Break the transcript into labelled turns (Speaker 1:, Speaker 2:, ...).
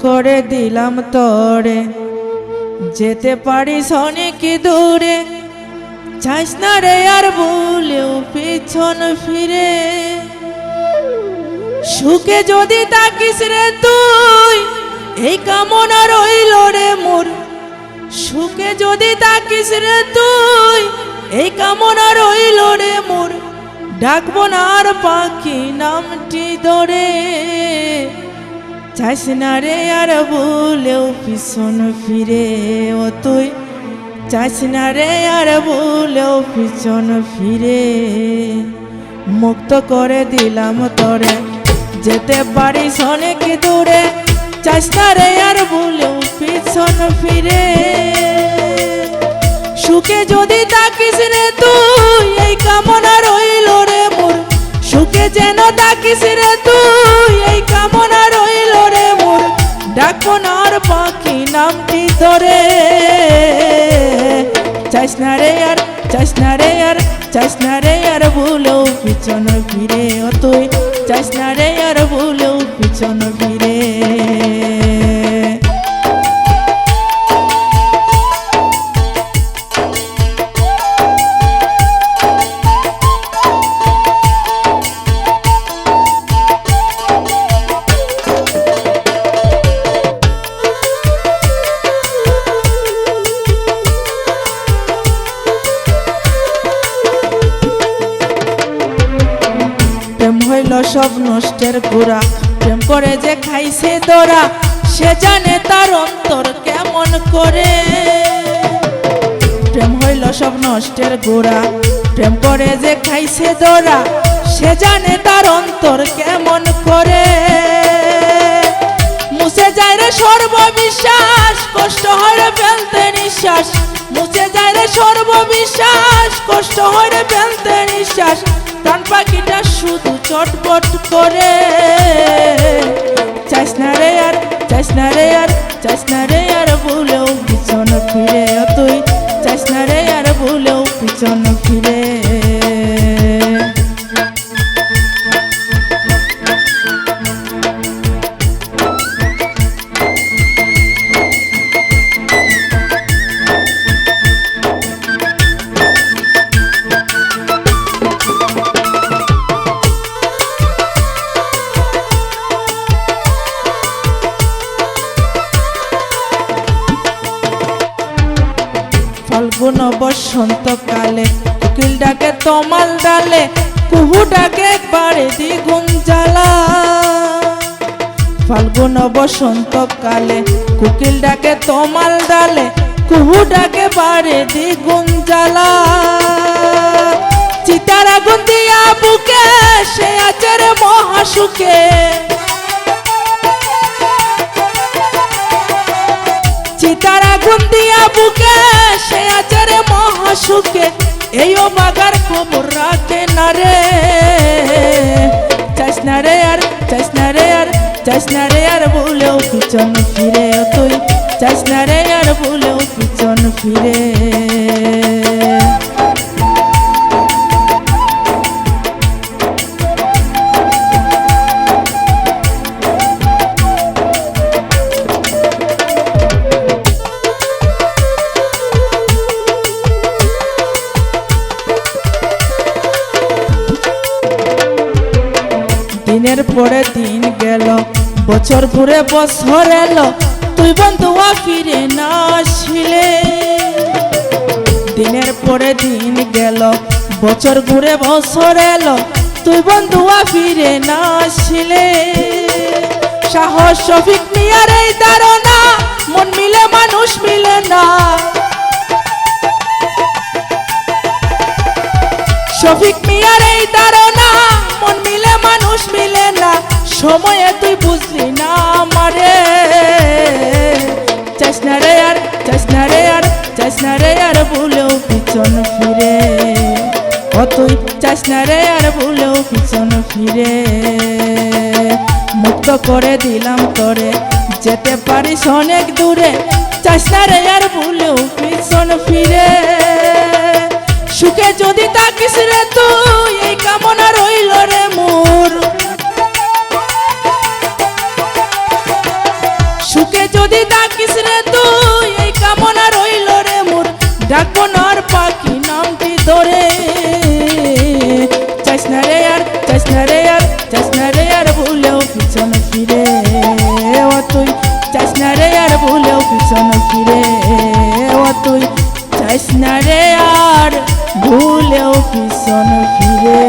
Speaker 1: করে দিলাম তরে, যেতে পারিস অনেক দূরে, চাইস না রে আর ভুলেও পিছন ফিরে। সুখে যদি তাকিস রে তুই, এই কামনা রইল রে মোর। সুখে যদি তাকিস রে তুই, এই কামনা রইল রে মোর। ডাকবো না আর পাখি নামটি ধরে, চাইস না রে আর ভুলেও পিছন ফিরে। ও তুই চাইস না রে আর ভুলেও পিছন ফিরে। মুক্ত করে দিলাম তরে, যেতে পারিস অনেক দূরে, চাইস না রে আর ভুলেও পিছন ফিরে। সুখে যদি তাকিস রে তুই, এই কামনা রইল রে মোর। সুখে যেন তাকিস রে তুই, এই কামনা রইল রে মোর। ডাকবো না আর পাখি নামটি ধরে, চাইস না রে আর, চাইস না রে আর, চাইস না রে আর ভুলেও পিছন ফিরে। ও তুই চাইস না রে আর ভুলেও পিছন ফিরে। প্রেম হইল সব নষ্টের গোড়া, প্রেম করে যে খাইছে দরা, সে জানে তার অন্তর কেমন করে। প্রেম হইল সব নষ্টের গোড়া, প্রেম করে যে খাইছে দরা, সে জানে তার অন্তর কেমন করে। মুছে যায় রে সর্ববিশ্বাস, কষ্ট হয় রে ফেলতে নিঃশ্বাস। মুছে যায় রে সর্ববিশ্বাস, কষ্ট হয় রে ফেলতে নিঃশ্বাস। প্রাণ পাখিটা শুধু চটপট করে, চাইস না রে আর, চাইস না রে আর, চাইস না রে আর ভুলেও পিছন ফিরে। তুই চাইস না রে আর ভুলেও পিছন ফিরে। ফাল্গুন বসন্ত কালে, কোকিল ডাকে তমাল ডালে, কুহু ডাকে একবারে দ্বিগুণ জ্বালা। ফাল্গুন বসন্ত কালে, কোকিল ডাকে তমাল ডালে, কুহু ডাকে বারে দ্বিগুণ জ্বালা। চিতার আগুন দিয়া বুকে, সে আছে রে মহাসুখে। চিতার আগুন দিয়া বুকে, সে আছে রে মহাসুখে। এই ও বাগার খবর রাখে না রে, চাইস না রে আর, চাইস না রে আর, চাইস না রে আর ভুলেও পিছন ফিরে। তুই চাইস না রে আর ভুলেও পিছন ফিরে। দিনের পরে দিন গেল, বছর ঘুরে বছর এলো, তুই বন্ধুয়া ফিরে না আসিলে। দিনের পরে দিন গেল, বছর ঘুরে বছর এলো, তুই বন্ধুয়া ফিরে না আসিলে। সাহস শফিক মিয়ার এই ধারণা, মন মিলে মানুষ মিলে না। শফিক মিয়ার এই ধারণা, মন মিলে মানুষ মিলে না। সময়ে তুই বুঝলি না আমারে, চাইস না রে আর, চাইস না রে আর, চাইস না রে আর ভুলেও পিছন ফিরে। ও তুই চাইস না রে আর ভুলেও পিছন ফিরে। মুক্ত করে দিলাম তরে, যেতে পারিস অনেক দূরে, চাইস না রে আর ভুলেও পিছন ফিরে। সুখে যদি তাকিস রে তুই, এই কামনা রইল রে মোর। যদি ডাকিস রে তুই এই কামনা রইল রে মোর ডাকবো না আর পাখি নামটি ধরে চাইস না রে আর চাইস না রে আর চাইস না রে আর ভুলেও পিছন ফিরে ও তুই চাইস না রে আর ভুলেও পিছন ফিরে ও তুই চাইস না রে আর ভুলেও পিছন ফিরে